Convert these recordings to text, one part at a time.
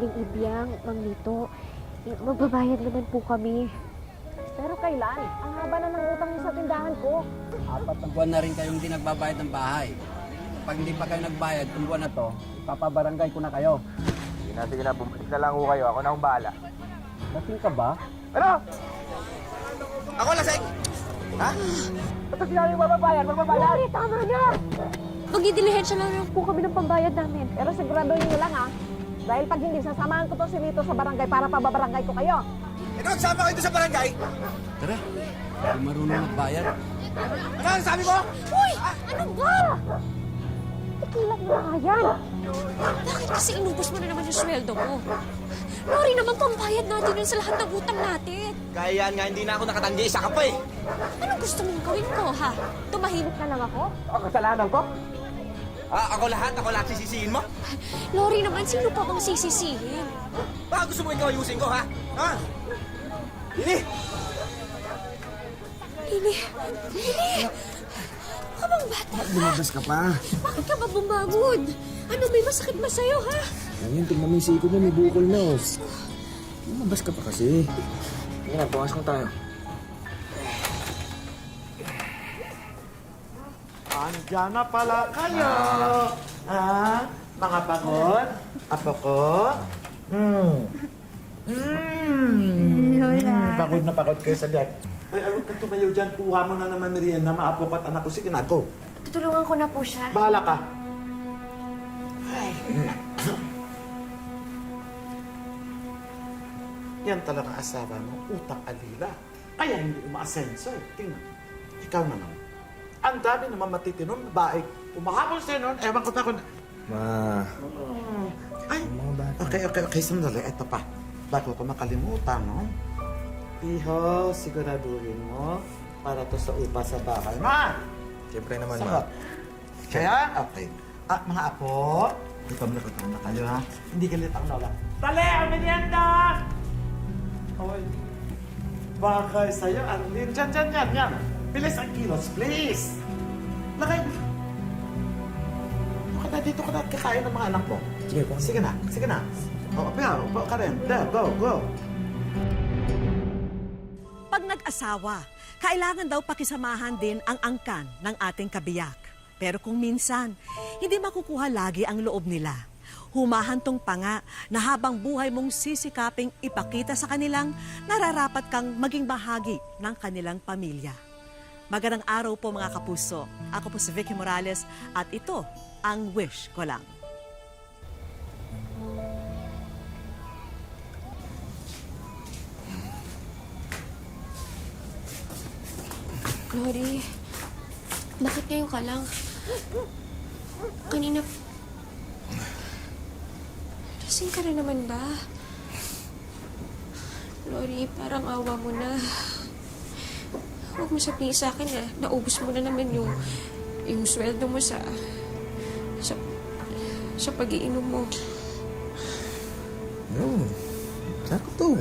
Aling Ibyang, Mang Lito. Magbabayad naman po kami. Pero kailan? Ang haba na ng utang niyo sa tindahan ko. 4 na buwan na rin kayong hindi nagbabayad ng bahay. Pag hindi pa kayo nagbayad, itong buwan na to, ipapabarangay ko na kayo. Sige na, bumalik na lang ho kayo. Ako na akong bahala. Lasing ka ba? Ano? Ako lasing! Ha? Ba't sinabi mo magbabayad? Lori, tama na! Magdidilihensya lang po kami ng pambayad namin. Pero siguraduhin niyo lang, ha? Dahil pag hindi, sasamahan ko to si Lito sa barangay para pababarangay ko kayo. Magsama kayo sa barangay? Tara, hindi marunong magbayad. Ano ang sabi mo? Uy! Ano ba? Tikilan mo na nga yan. Bakit kasi inubos mo na naman yung sweldo mo? Lori, naman pambayad natin yun sa lahat ng utang natin. Kaya yan nga, hindi na ako nakatanggi. Isa ka pa eh. Anong gusto mong gawin ko, ha? Tumahimik na lang ako? Ang kasalanan ko? Ako lahat sisisihin mo? Lori naman, sino pa bang sisisihin? Baka gusto mo ikaw ayusin ko, ha? Ha? Ini! Ini! Ka bang bata? Lumabas ka pa. Bakit ka ba bumagod? Ano, may masakit ba sa'yo, ha? Ayun, tingnan mo yung siko mo, may bukol na. Lumabas ka pa kasi. Sige na, pumasok na tayo. Andiyan na pala kayo! Mga pagod? Apo ko? Pagod na pagod kayo sa liyak. Ay, huwag ka tumayo dyan. Kuha mo na naman merienda, maapo ko at anak ko. Sige na, go. Tutulungan ko na po siya. Bahala ka. Ay. Yan talaga asawa mo, utang alila. Kaya hindi umaasenso eh. Tingnan, ikaw naman. Ang dami naman matitinong babae. Umahabol sa'yo noon, ewan ko pa kung... Ma, Ay, mga bata. okay, sandali. Ito pa. Bago ko makalimutan, no? Iho, siguraduhin mo para to sa upa sa bahay. Ma! Siyempre naman, Sagot. ma. Kaya, okay. Mga apo, ikaw na kayo, ha? Hindi galit ang lola. Dali, ang merienda! Hoy, bakay sa'yo, Arlene. Yan. Bilis ang kilos, please. Lagay mo. Dito ka na kakain ng mga anak mo. Sige po. Sige na. Upo ka rin. There, go. Pag nag-asawa, kailangan daw pakisamahan din ang angkan ng ating kabiyak. Pero kung minsan, hindi makukuha lagi ang loob nila. Humahantong pa nga na habang buhay mong sisikaping ipakita sa kanilang, nararapat kang maging bahagi ng kanilang pamilya. Magandang araw po mga kapuso. Ako po si Vicky Morales at ito ang Wish Ko Lang. Lori, bakit ngayon ka lang? Kanina... Lasing ka na naman ba? Lori, parang awa mo na. Huwag mo sabihin sa akin na naubos mo na naman yung sweldo mo sa pag-iinom mo. No, sakto.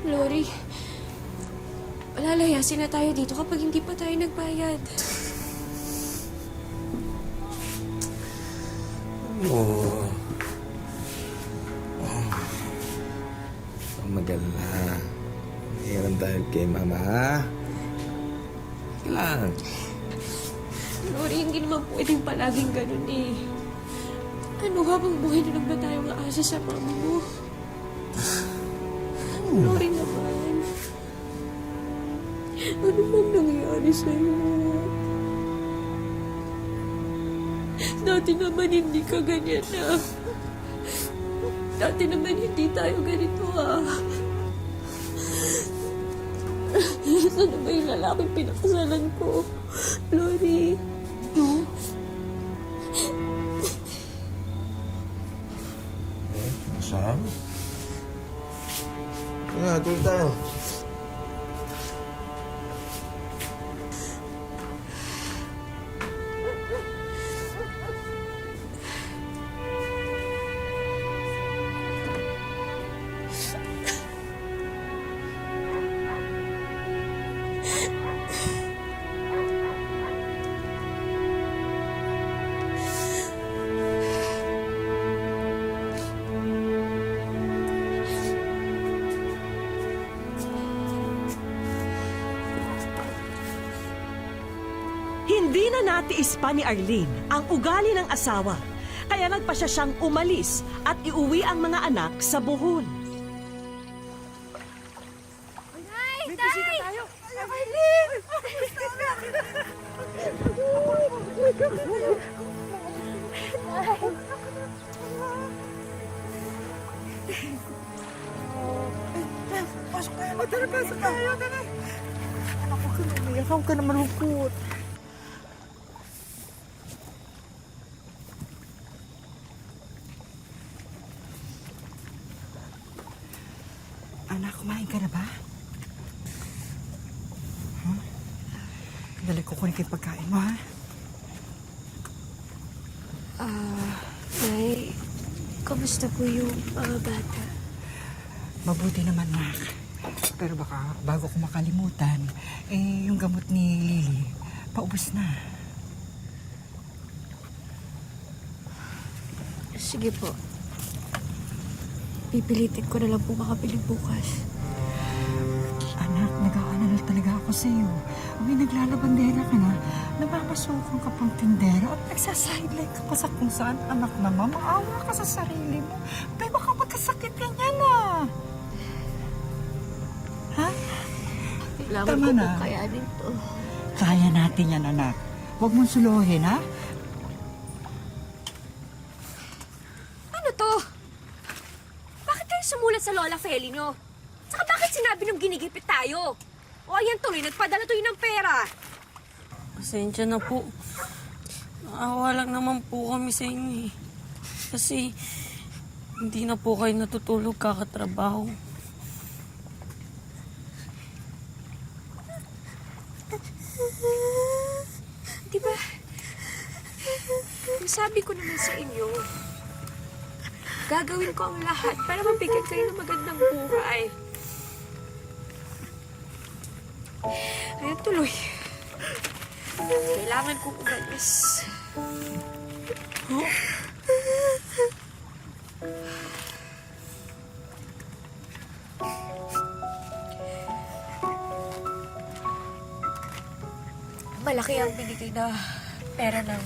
Lori, malalayasin na tayo dito kapag hindi pa tayo nagbayad. Oo. Ang maganda. Hiram tayo kay mama, ha? Kailangan. Lori, hindi naman pwedeng palaging ganun eh. Ano, habang buhay na lang ba tayo maasa sa mama mo? Lori naman. Ano bang nangyayari sa'yo? Dati naman hindi ka ganyan na. Dati naman hindi tayo ganito Saan ba yung lalaking pinakasalan ko? Lori. Saan? Tuloy tayo. Hindi na natiis pa ni Arlene ang ugali ng asawa, kaya nagpasya siyang umalis at iuwi ang mga anak sa Bohol. Pasok tayo. O, tara, pasok tayo. Tara. Anak ko, umiyak. Huwag ka na malungkot. Anak, kumain ka na ba? Huh? Dali ko kunin kayo pagkain mo, ha? Nay, kamusta po yung mga bata? Mabuti naman, Mac. Pero baka bago ko makalimutan, yung gamot ni Lily, paubos na. Sige po. Pipilitin ko na lang po makabili bukas. Anak, nag-aalala talaga ako sa iyo. May naglalabandera ka na, napapasukong ka pang tindera at nagsasideline ka pa sa kung saan. Anak naman, maawa ka sa sarili mo. Pero baka magkasakit ka niya na. Ha? Kailangan Tama ko na. po kayanin to. Kaya natin yan, anak. Huwag mong suluhin, ha? Ano to? Bakit kayo sumulat sa Lola Feli nyo? Saka bakit sinabi nung ginigipit tayo? O ayan tuloy, nagpadala to yun ng pera. Pasensya na po. Naawa lang naman po kami sa inyo eh. Kasi hindi na po kayo natutulog kakatrabaho. Diba? Sabi ko naman sa inyo, gagawin ko ang lahat para mabigyan kayo ng magandang buhay. Ayan tuloy. Kailangan kong umalis. Malaki ang binigay na pera ng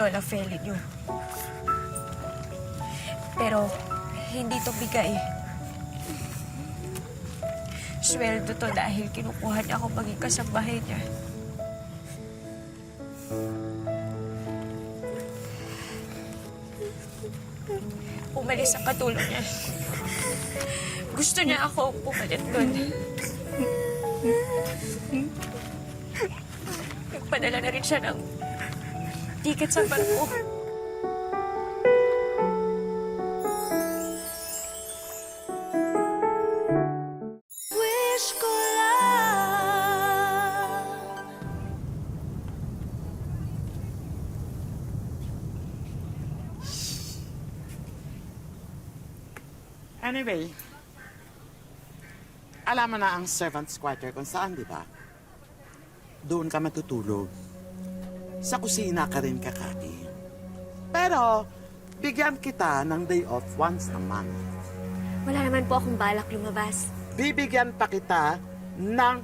Lola Feli niyo. Pero hindi to bigay. Sweldo to dahil kinukuha niya ako maging kasambahay niya. Umalis ang katulong niya. Gusto niya ako pumalit doon. Nagpadala na rin siya ng ticket sa barko. Wish ko lang. Anyway, alam mo na ang servant's quarter kung saan, di ba? Doon ka matutulog. Sa kusina ka rin kakain. Pero, bigyan kita ng day off once a month. Wala naman po akong balak lumabas. Bibigyan pa kita ng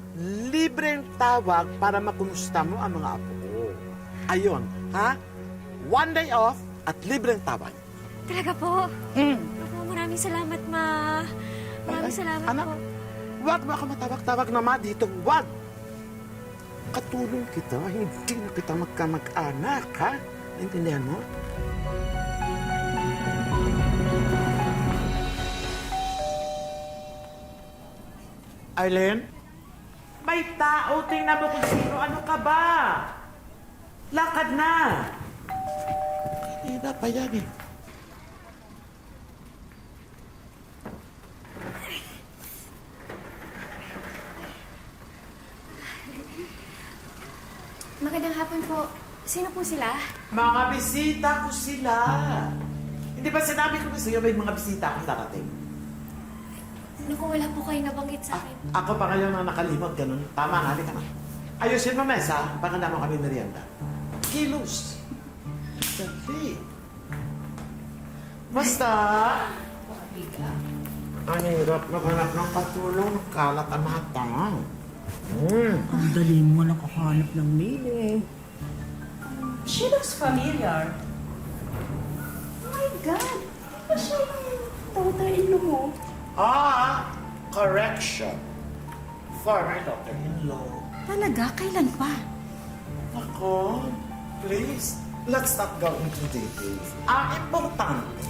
libreng tawag para makumusta mo ang mga apo ko. Ayun, ha? One day off at libreng tawag. Talaga po? Naku, maraming salamat, Ma. Maraming salamat anak, po. Huwag mo ako matawag-tawag na ma dito. Huwag! Katulong kita, hindi na kita magkamag-anak, ha? Naintindihan mo? Arlene? May tao, tingnan mo kung sino. Ano ka ba? Lakad na! Kanina pa yan eh. Magandang hapon po. Sino po sila? Mga bisita ko sila. Hindi ba sinabi ko sa iyo may mga bisita akong darating? Naku, wala po kayo nabanggit sa akin. Ako pa ngayon na nakalimot, ganun. Tama nga, halika na. Ayusin mo mesa, baka naman kami merienda. Kilos. Dali. Basta. Ang hirap maghanap ng katulong, kalat ang mga tangang. Ang dali mo nakakahanap ng mili. She looks familiar. Oh my God! Di ba siya yung daughter-in-law mo? Correction. Former daughter-in-law. Talaga? Kailan pa? Ako, please, let's not go into details. Ang importante,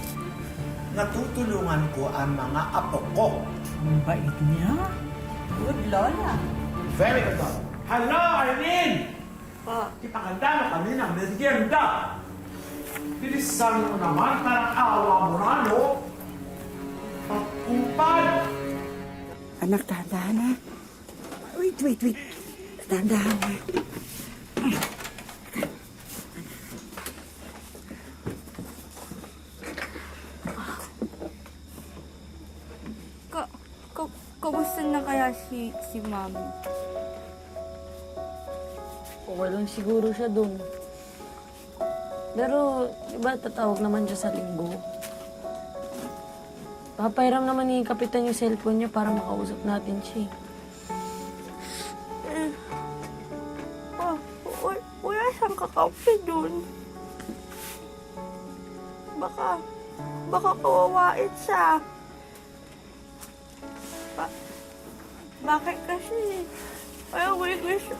natutulungan ko ang mga apo ko. Ang bait niya. Good lola. Very good. Hello, Arlene! Ipakanda mo kami ng merienda. Bilisan mo naman, parang awa mo na, no? Pagkupad! Anak, dahan-dahan na. Wait. Dahan-dahan na. Kamusta na kaya si Mami? Okay lang siguro siya dun. Pero, iba tatawag naman siya sa linggo. Papairam naman ni Kapitan yung cellphone niya para makausap natin siya. Wala siyang kakampi dun. Baka kawawain siya. Bakit kasi? Ayaw mo yung gusto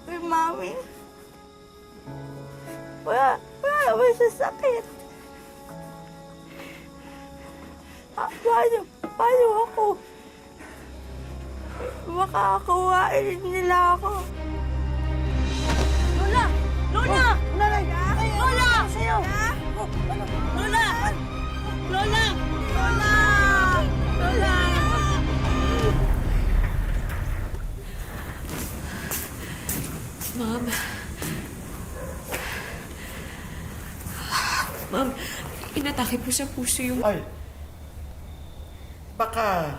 kay Mami? Wala naman siya sakit. Paano ako? Makakawain nila ako. Lola! Lola! Lola! Lola! Sa'yo! Lola! Lola! Lola! Lola! Ma'am. Ma'am, inatake po sa puso yung... Ay, baka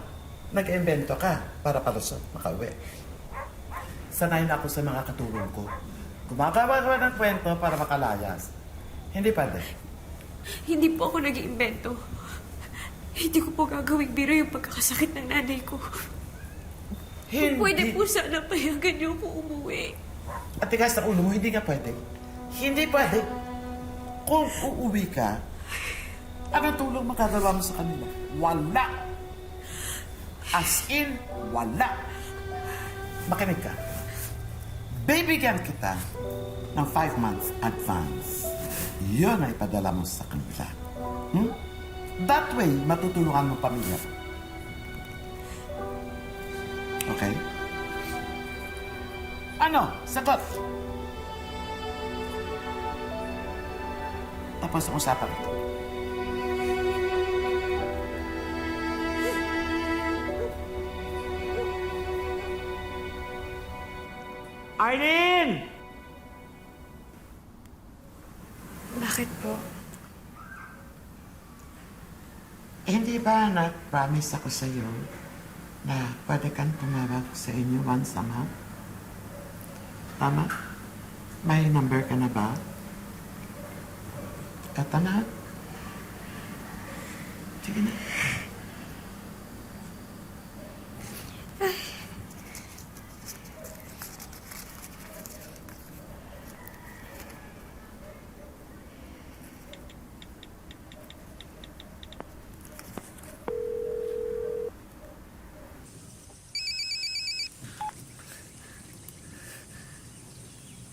nag-invento ka para palusot, makauwi. Sanay na ako sa mga katulong ko. Gumagawa ka ng kwento para makalayas. Hindi pwede. Hindi po ako nag-iimbento. Hindi ko po gagawing biro yung pagkakasakit ng nanay ko. Hindi. Kung pwede po sana payagan niyo po umuwi. At tigas ng ulo mo, hindi nga pwede. Hindi pwede. Kung uuwi ka, anong tulong magagawa mo sa kanila? Wala. As in, wala. Makinig ka. Bibigyan kita ng 5 months advance. Yun ay padala mo sa kanila. That way, matutulungan mo pamilya. Okay? Ano? Sagot! Tapos ang usapan ito. Arlene! Bakit po? Hindi ba nag-promise ako sa iyo na pwede kang tumawag sa inyo once a month? Tama? May number ka na ba? Eto na. Sige na.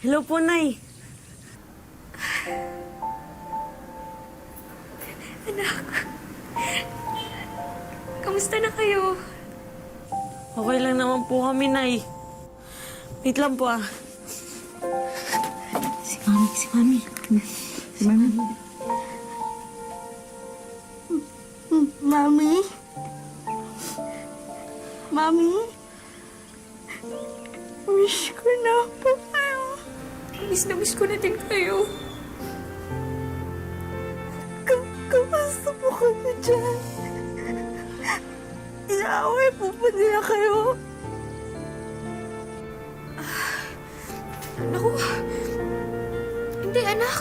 Hello po, Nay. Anak. Kamusta na kayo? Okay lang naman po kami, Nay. Wait lang po, ah. Si Mami. Mami? Mami? Wish ko na po kayo. Miss ko na din kayo. Kamusta po kami dyan? Inaaway po ba nila kayo? Naku. Hindi, anak.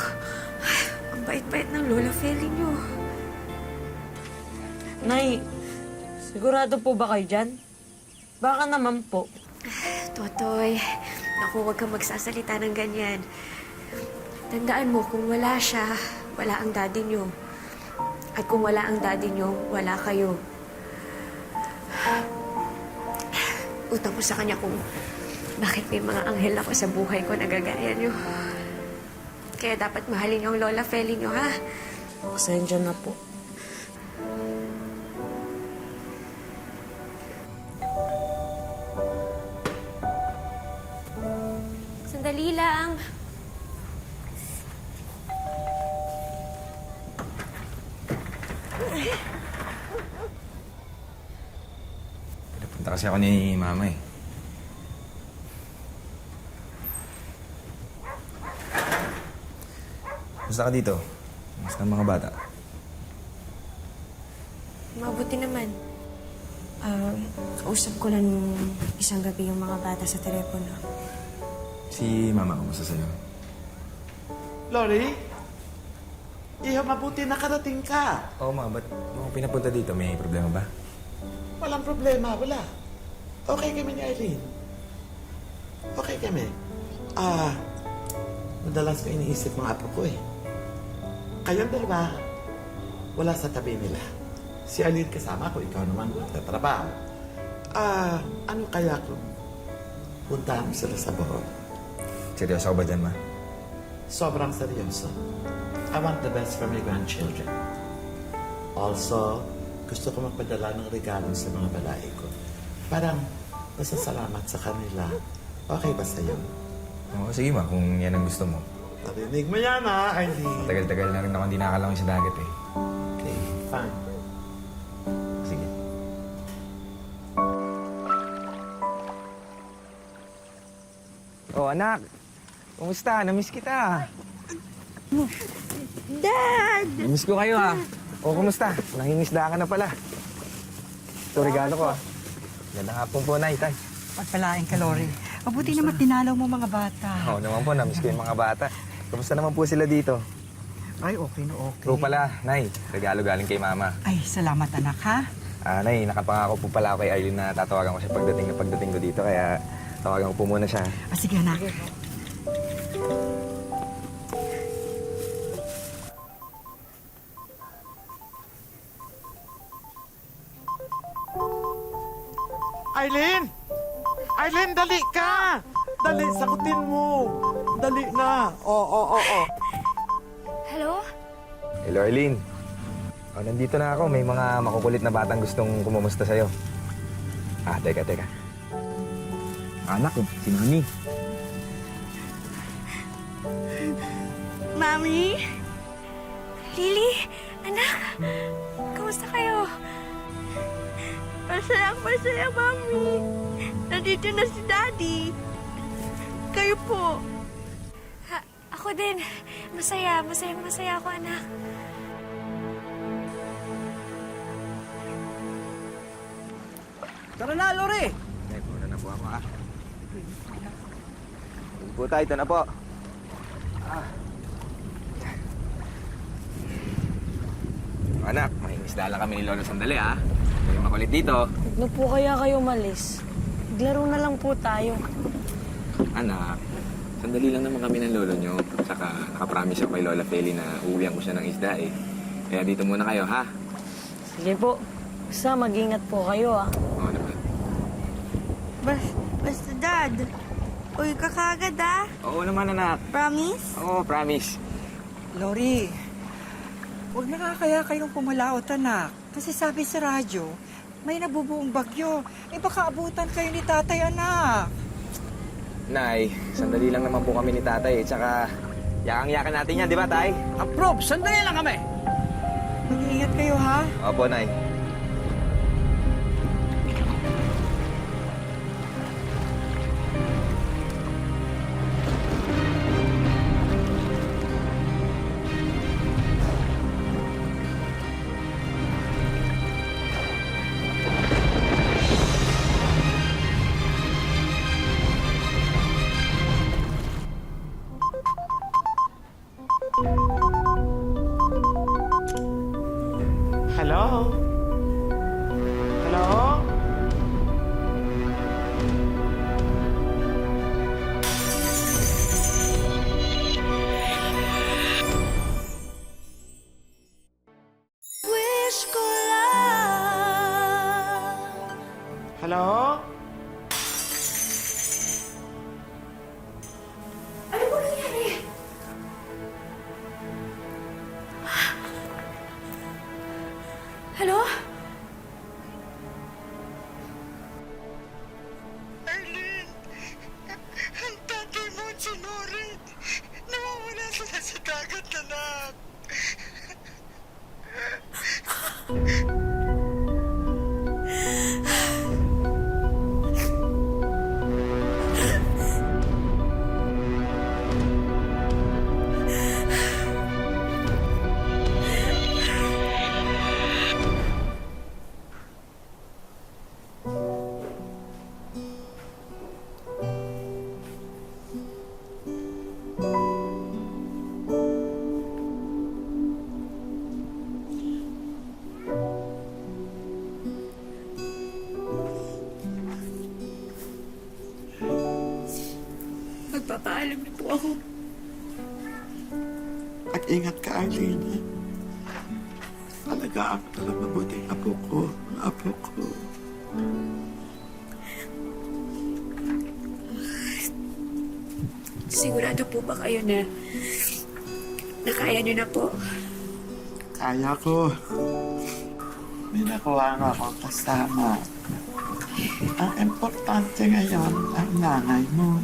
Ang bait-bait ng Lola Feli niyo. Nay, sigurado po ba kayo dyan? Baka naman po. Totoy, naku, huwag kang magsasalita ng ganyan. Tandaan mo, kung wala siya, wala ang daddy niyo. At kung wala ang daddy niyo, wala kayo. Utang ko sa kanya kung bakit may mga anghel ako sa buhay ko na gagaya niyo. Kaya dapat mahalin yung Lola Feli niyo, ha? Pasensya na po. Sandali lang. Pinapunta kasi ako ni Mama eh. Gusto ka dito? Gusto ang mga bata? Mabuti naman. Kausap ko lang isang gabi yung mga bata sa telepono. Si Mama, kumusta sa'yo? Lori? Iho, mabuti nakarating ka. Oo, Ma. Ba't mo ako pinapunta dito? May problema ba? Walang problema, wala. Okay kami ni Eileen. Okay kami. Madalas ko iniisip mga apo ko eh. Kayong dalawa, wala sa tabi nila. Si Eileen kasama ko, ikaw naman nagtatrabaho. Ano kaya kung puntahan mo sila sa Bohol? Seryoso ka ba dyan, Ma? Sobrang seryoso. I want the best for my grandchildren. Also, gusto ko magpadala ng regalo sa mga balai ko. Parang pasasalamat sa kanila. Okay ba sa'yo? Oo, sige, Ma. Kung yan ang gusto mo. Narinig mo yan, ha, Eileen? Tagal-tagal na rin ako hindi nakalangoy sa dagat eh. Okay, fine. Sige. Oh, anak. Kumusta? Namiss kita. Dad! Namiss ko kayo, ha? O, kumusta? Nangingisda ka na pala. Ito, regalo ko, ha? Ganda hapon po, Nay, Tay. Pagpalain ka, Lori. Mabuti naman tinalaw mo mga bata. Oo naman po, namiss ko yung mga bata. Kumusta naman po sila dito? Ay, okay na okay. True pala, Nay. Regalo galing kay Mama. Ay, salamat anak, ha? Nay, nakapangako po pala ako kay Eileen na tatawagan ko siya pagdating ko dito. Kaya tawagan ko po muna siya. Sige, anak. Eileen! Eileen, dali ka! Dali, sagutin mo! Dali na! Oo. Hello? Hello, Eileen. Nandito na ako. May mga makukulit na batang gustong kumumusta sa'yo. Teka. Anak, si Mami. Mami? Lily? Anak? Kamusta kayo? Masaya, Mami. Nandito na si Daddy. Kayo po. Ako din. Masaya ako, anak. Tara na, Lori! Muna na po ako, ha? Po tayo, ito na po. Anak, mahingisda lang kami ni Lolo sandali, ha? Huwag yung makulit dito. Ano po kaya kayo malis? Maglaro na lang po tayo. Anak, sandali lang naman kami ng lolo nyo. Saka nakapromise ako kay Lola Feli na uuwihan ko siya ng isda, eh. Kaya dito muna kayo, ha? Sige po. Basta mag-ingat po kayo, ah. Oo naman. Basta, Dad. Uy ka kagad, ah. Oo naman, anak. Promise? Oo, promise. Lori, huwag na nga kaya kayong pumalaot, anak. Kasi sabi sa radyo, may nabubuong bagyo. Baka abutan kayo ni tatay, anak. Nay, sandali lang naman po kami ni tatay, eh. Tsaka, yakang-yakan natin yan, di ba, tay? Approve! Sandali lang kami! Mag-iingat kayo, ha? Opo, Nay. Hello? Hello? Hello? Ano po nangyari? Hello? Arlene! Ang tatay mo at si Norin! Nawawala sila sa dagat, anak! Magpapaalam na po ako. At ingat ka, Arlene. Alagaan mo na lang mabuti ang apo ko. Ang apo ko. Sigurado po ba kayo na kaya niyo na po? Kaya ko. May nakuha nga akong kasama. Ang importante ngayon, ang nanay mo.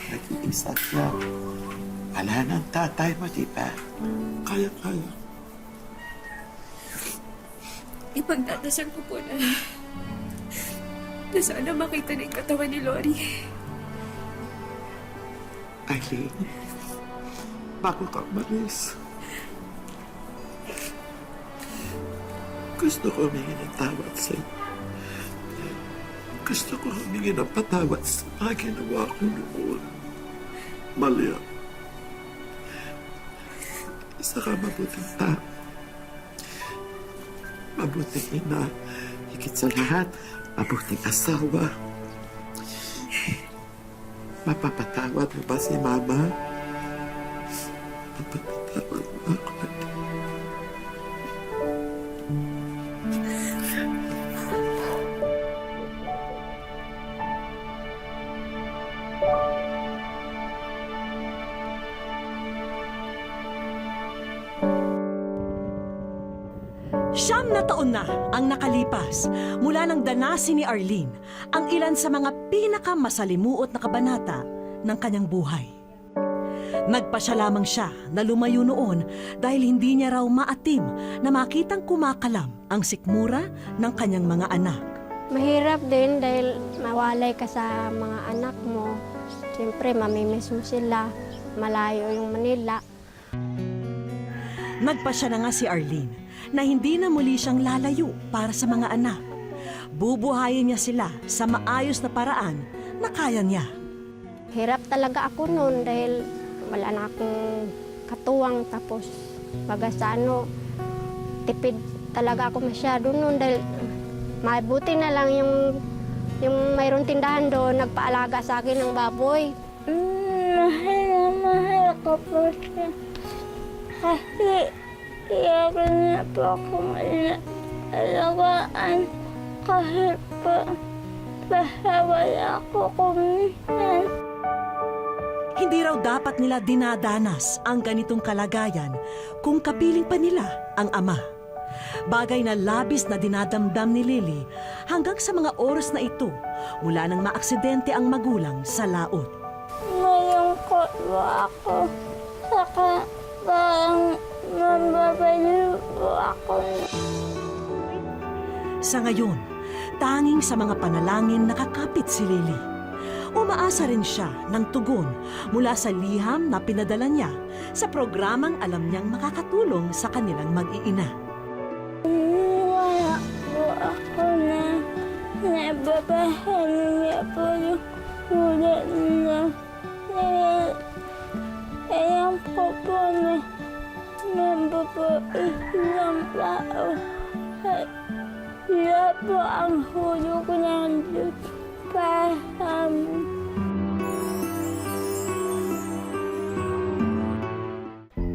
Nag-iisa siya. Wala ng tatay mo, di ba? Kaya. Ipagdadasal ko po na sana makita na yung katawan ni Lori. Eileen, bago ka umalis, gusto ko humingi ng tawad sa'yo. Gusto ko humingi ng patawad sa mga ginawa ko noon. Mali ako. Isa ka mabuting tao. Mabuting ina. Higit sa lahat, mabuting asawa. Mapapatawad mo ba si Mama? Mapapatawad mo ako. Siyam na taon na ang nakalipas mula nang danasin ni Arlene ang ilan sa mga pinakamasalimuot na kabanata ng kanyang buhay. Nagpasya lamang siya na lumayo noon dahil hindi niya raw maatim na makitang kumakalam ang sikmura ng kanyang mga anak. Mahirap din dahil mawalay ka sa mga anak mo. Siyempre, mamimiss mo sila. Malayo yung Manila. Nagpasya na nga si Arlene na hindi na muli siyang lalayo para sa mga anak. Bubuhayin niya sila sa maayos na paraan na kaya niya. Hirap talaga ako noon dahil wala na akong katuwang. Tapos baga sa tipid talaga ako masyado noon dahil mabuti na lang yung mayroong tindahan doon nagpaalaga sa akin ng baboy. Mahal ko po siya. Kasi iyakan niya po akong alagaan kahit po wala ako kuminsan. Hindi raw dapat nila dinadanas ang ganitong kalagayan kung kapiling pa nila ang ama. Bagay na labis na dinadamdam ni Lily hanggang sa mga oras na ito mula nang maaksidente ang magulang sa laot. Malungkot po ako. Saka parang mababaliw po ako. Sa ngayon, tanging sa mga panalangin nakakapit si Lily. Umaasa rin siya ng tugon mula sa liham na pinadala niya sa programang alam niyang makakatulong sa kanilang mag-iina. Wala po ako na nababahan niya po yung ulat nila. Dahil alam ko po na mababain ng tao. At wala po ang hulog ng Diyos para sa amin.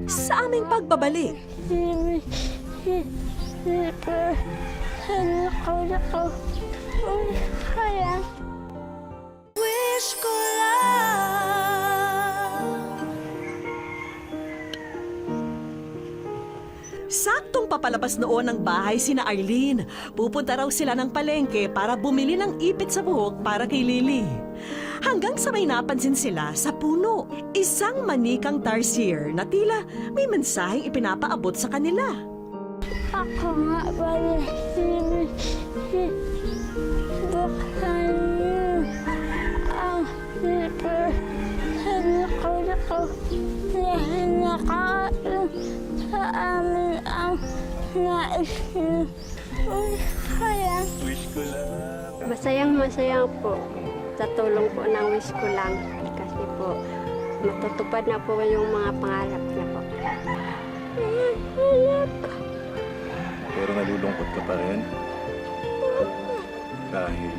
Sa aming pagbabalik, Anak ko. Kaya. Wish ko lang. Saktong papalabas noon ng bahay sina Arlene. Pupunta raw sila ng palengke para bumili ng ipit sa buhok para kay Lily. Hanggang sa may napansin sila sa puno. Isang manikang tarsier na tila may mensaheng ipinapaabot sa kanila. Ako nga pala si Bukhan niyo ang super ko dahil nakain sa amin ang nais niyo. Kaya. Wish ko lang. Masayang-masaya po sa tulong po ng wish ko lang. Kasi po, matutupad na po yung mga pangarap niya po. Pero nalulungkot ka pa rin. Dahil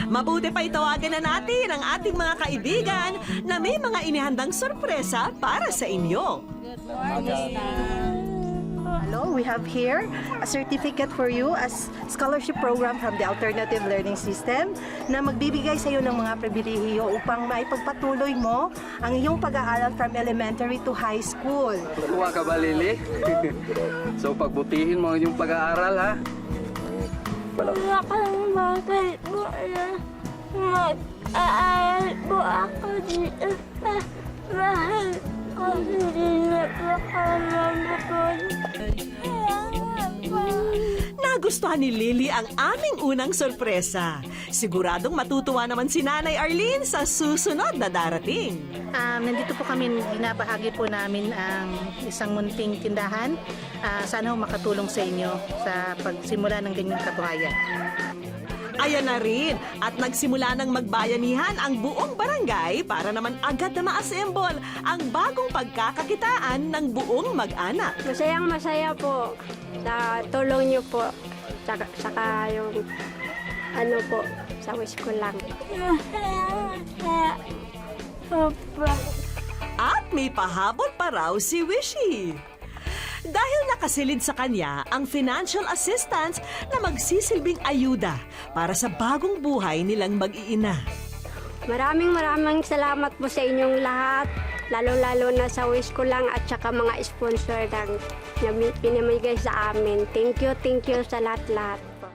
Mabuti pa itawagan na natin ang ating mga kaibigan na may mga inihandang sorpresa para sa inyo. Hello, we have here a certificate for you as scholarship program from the Alternative Learning System na magbibigay sa iyo ng mga pribilehiyo upang maipagpatuloy mo ang iyong pag-aaral from elementary to high school. Tuwa ka ba, Lily? So, pagbutihin mo yung pag-aaral, ha? Wala kang bagay po na mag-aaral po ako dito sa bahay ko. Hindi na po ako mabukod. Nagustuhan ni Lily ang aming unang sorpresa. Siguradong matutuwa naman si Nanay Arlene sa susunod na darating. Nandito po kami, binabahagi po namin ang isang munting tindahan. Sana ho makatulong sa inyo sa pagsimula ng ganyang kabuhayan. Ayan na rin, at nagsimula ng magbayanihan ang buong barangay para naman agad na ma-assemble ang bagong pagkakakitaan ng buong mag-anak. Masayang-masaya po sa tulong niyo po. Saka yung ano po, sa wish ko lang. At may pahabol pa raw si Wishy. Dahil nakasilid sa kanya ang financial assistance na magsisilbing ayuda para sa bagong buhay nilang mag-iina. Maraming salamat po sa inyong lahat. Lalo-lalo na sa wish ko lang at saka mga sponsor na pinamigay sa amin. Thank you sa lahat-lahat po.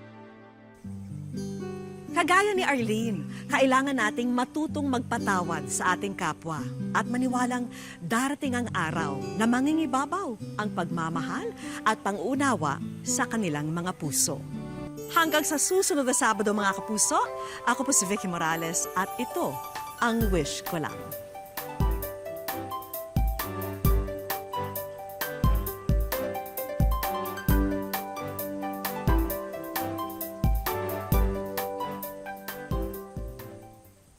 Kagaya ni Arlene, kailangan nating matutong magpatawad sa ating kapwa at maniwalang darating ang araw na mangingibabaw ang pagmamahal at pangunawa sa kanilang mga puso. Hanggang sa susunod na Sabado mga kapuso, ako po si Vicky Morales at ito ang Wish Ko Lang.